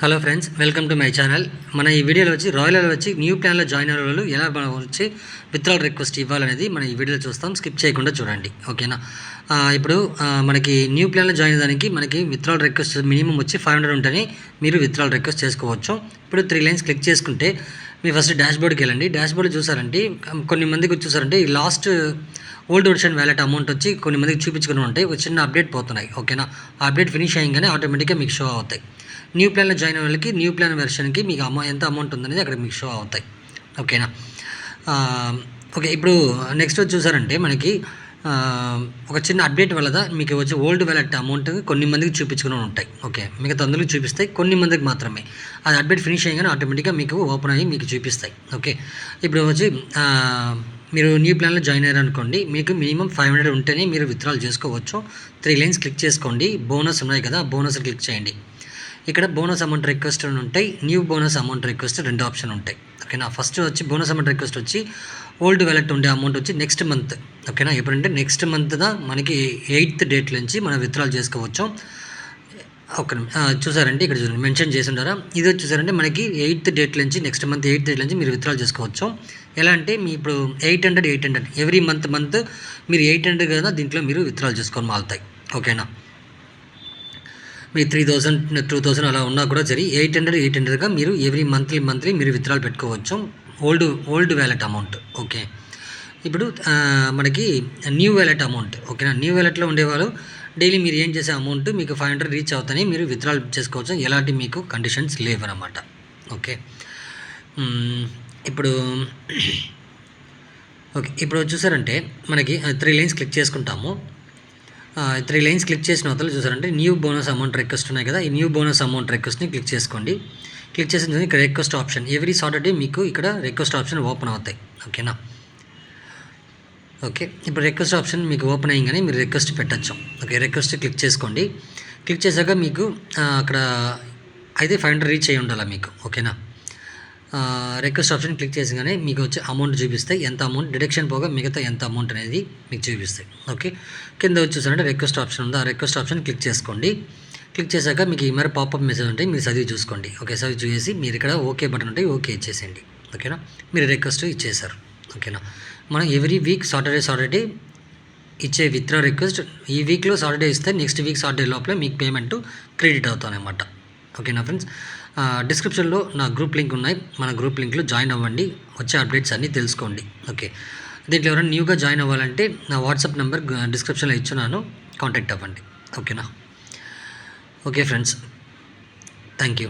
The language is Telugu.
Hello friends, welcome to my channel. మన ఈ వీడియోలో రాయల్లో న్యూ ప్లాన్లో జాయిన్ అయిన వాళ్ళు ఎలా విత్డ్రాల్ రిక్వెస్ట్ ఇవ్వాలనేది మన ఈ వీడియోలో చూస్తాం. స్కిప్ చేయకుండా చూడండి, ఓకేనా. ఇప్పుడు మనకి న్యూ ప్లాన్లో జాయిన్ అయ్యడానికి మనకి విత్డ్రాల్ రిక్వెస్ట్ మినిమం 500 ఉంటేనే మీరు విత్డ్రాల్ రిక్వెస్ట్ చేసుకోవచ్చు. ఇప్పుడు 3 లైన్స్ క్లిక్ చేసుకుంటే మీ ఫస్ట్ డాష్బోర్డ్కి వెళ్ళండి. డాష్బోర్డ్ చూసారంటే కొన్ని మందికి చూసారంటే ఈ last old version wallet amount కొన్ని మందికి చూపించుకుని ఉంటాయి. ఒక చిన్న అప్డేట్ పోతున్నాయి, ఓకేనా. ఆ అప్డేట్ ఫినిష్ అయ్యంగానే ఆటోమేటిక్గా మీకు షో అవుతాయి. న్యూ ప్లాన్లో జాయిన్ అయిన వాళ్ళకి న్యూ ప్లాన్ వెర్షన్కి మీకు ఎంత అమౌంట్ ఉందనేది అక్కడ మీకు షో అవుతాయి, ఓకేనా. ఓకే, ఇప్పుడు నెక్స్ట్ చూసారంటే మనకి ఒక చిన్న అప్డేట్ వల్ల మీకు ఓల్డ్ వ్యాలెట్ అమౌంట్ కొన్ని మందికి చూపించుకుని ఉంటాయి. ఓకే, మిగతా అందరికి చూపిస్తాయి, కొన్ని మందికి మాత్రమే. అది అప్డేట్ ఫినిష్ అయ్యగానే ఆటోమేటిక్గా మీకు ఓపెన్ అయ్యి మీకు చూపిస్తాయి. ఓకే, ఇప్పుడు మీరు న్యూ ప్లాన్లో జాయిన్ అయ్యారు అనుకోండి, మీకు మినిమం 500 ఉంటేనే మీరు విత్డ్రాల్ చేసుకోవచ్చు. 3 లైన్స్ క్లిక్ చేసుకోండి. బోనస్ ఉన్నాయి కదా, బోనస్ క్లిక్ చేయండి. ఇక్కడ బోనస్ అమౌంట్ రిక్వెస్ట్ అని ఉంటాయి, new bonus amount request 2 option ఉంటాయి, ఓకేనా. First bonus amount request old wallet ఉండే అమౌంట్ నెక్స్ట్ మంత్, ఓకేనా. ఎప్పుడంటే నెక్స్ట్ మంత్ మనకి 8th డేట్ నుంచి మనం విత్డ్రాల్ చేసుకోవచ్చు. ఓకే, చూసారంటే ఇక్కడ చూడండి మెన్షన్ చేసి ఉంటారా. ఇది చూసారంటే మనకి 8th డేట్ నుంచి నెక్స్ట్ మంత్ 8th డేట్ నుంచి మీరు విత్డ్రాల్ చేసుకోవచ్చు. ఎలా అంటే మీ ఇప్పుడు 800 ఎవ్రీ మంత్ మీరు 800 కదా దీంట్లో మీరు విత్డ్రాల్ చేసుకొని మాలుతాయి, ఓకేనా. మీ 3000 2000 అలా ఉన్నా కూడా సరే 800గా మీరు ఎవ్రీ మంత్లీ మీరు విత్డ్రాల్ పెట్టుకోవచ్చు ఓల్డ్ వ్యాలెట్ అమౌంట్. ఓకే, ఇప్పుడు మనకి న్యూ వ్యాలెట్ అమౌంట్, ఓకేనా. న్యూ వ్యాలెట్లో ఉండేవాళ్ళు డైలీ మీరు ఏం చేసే అమౌంట్ మీకు 500 రీచ్ అవుతాయి, మీరు విత్డ్రాల్ చేసుకోవచ్చు. ఎలాంటి మీకు కండిషన్స్ లేవన్నమాట. ఓకే, ఇప్పుడు చూసారంటే మనకి 3 లైన్స్ క్లిక్ చేసుకుంటాము. 3 లైన్స్ క్లిక్ చేసిన తర్వాత చూసారంటే న్యూ బోనస్ అమౌంట్ రిక్వెస్ట్ ఉన్నాయి కదా, ఈ న్యూ బోనస్ అమౌంట్ రిక్వెస్ట్ని క్లిక్ చేసుకోండి. క్లిక్ చేసిన తర్వాత ఇక్కడ రిక్వెస్ట్ ఆప్షన్, ఎవ్రీ సాటర్డే మీకు ఇక్కడ రిక్వెస్ట్ ఆప్షన్ ఓపెన్ అవుతాయి, ఓకేనా. ఓకే, ఇప్పుడు రిక్వెస్ట్ ఆప్షన్ మీకు ఓపెన్ అయ్యింగానే మీరు రిక్వెస్ట్ పెట్టచ్చు. ఓకే, రిక్వెస్ట్ క్లిక్ చేసుకోండి. క్లిక్ చేశాక మీకు అక్కడ అయితే 500 రీచ్ అయ్యి ఉండాలి మీకు, ఓకేనా. రిక్వెస్ట్ ఆప్షన్ క్లిక్ చేసిగానే మీకు అమౌంట్ చూపిస్తాయి, ఎంత అమౌంట్ డిడక్షన్ పోగా మిగతా ఎంత అమౌంట్ అనేది మీకు చూపిస్తాయి. ఓకే, కింద వచ్చేసారంటే రిక్వెస్ట్ ఆప్షన్ ఉంది, ఆ రిక్వెస్ట్ ఆప్షన్ క్లిక్ చేసుకోండి. క్లిక్ చేశాక మీకు ఈ మరి పాపప్ మెసేజ్ ఉంటాయి, మీరు చదివి చూసుకోండి. ఓకే, చదివి చూసి మీరు ఇక్కడ ఓకే బటన్ ఉంటాయి, ఓకే ఇచ్చేసేయండి, ఓకేనా. మీరు రిక్వెస్ట్ ఇచ్చేసారు, ఓకేనా. మనం ఎవ్రీ వీక్ సాటర్డే ఇచ్చే విత్డ్రా రిక్వెస్ట్ ఈ వీక్లో సాటర్డే ఇస్తే నెక్స్ట్ వీక్ సాటర్డే లోపల మీకు పేమెంట్ క్రెడిట్ అవుతానమాట, ఓకేనా ఫ్రెండ్స్. డిస్క్రిప్షన్లో నా గ్రూప్ లింక్ ఉన్నాయి, మన గ్రూప్ లింక్లో జాయిన్ అవ్వండి, వచ్చే అప్డేట్స్ అన్నీ తెలుసుకోండి. ఓకే, దీంట్లో ఎవరైనా న్యూగా జాయిన్ అవ్వాలంటే నా వాట్సాప్ నెంబర్ డిస్క్రిప్షన్లో ఇచ్చున్నాను, కాంటాక్ట్ అవ్వండి, ఓకేనా. Okay friends, thank you.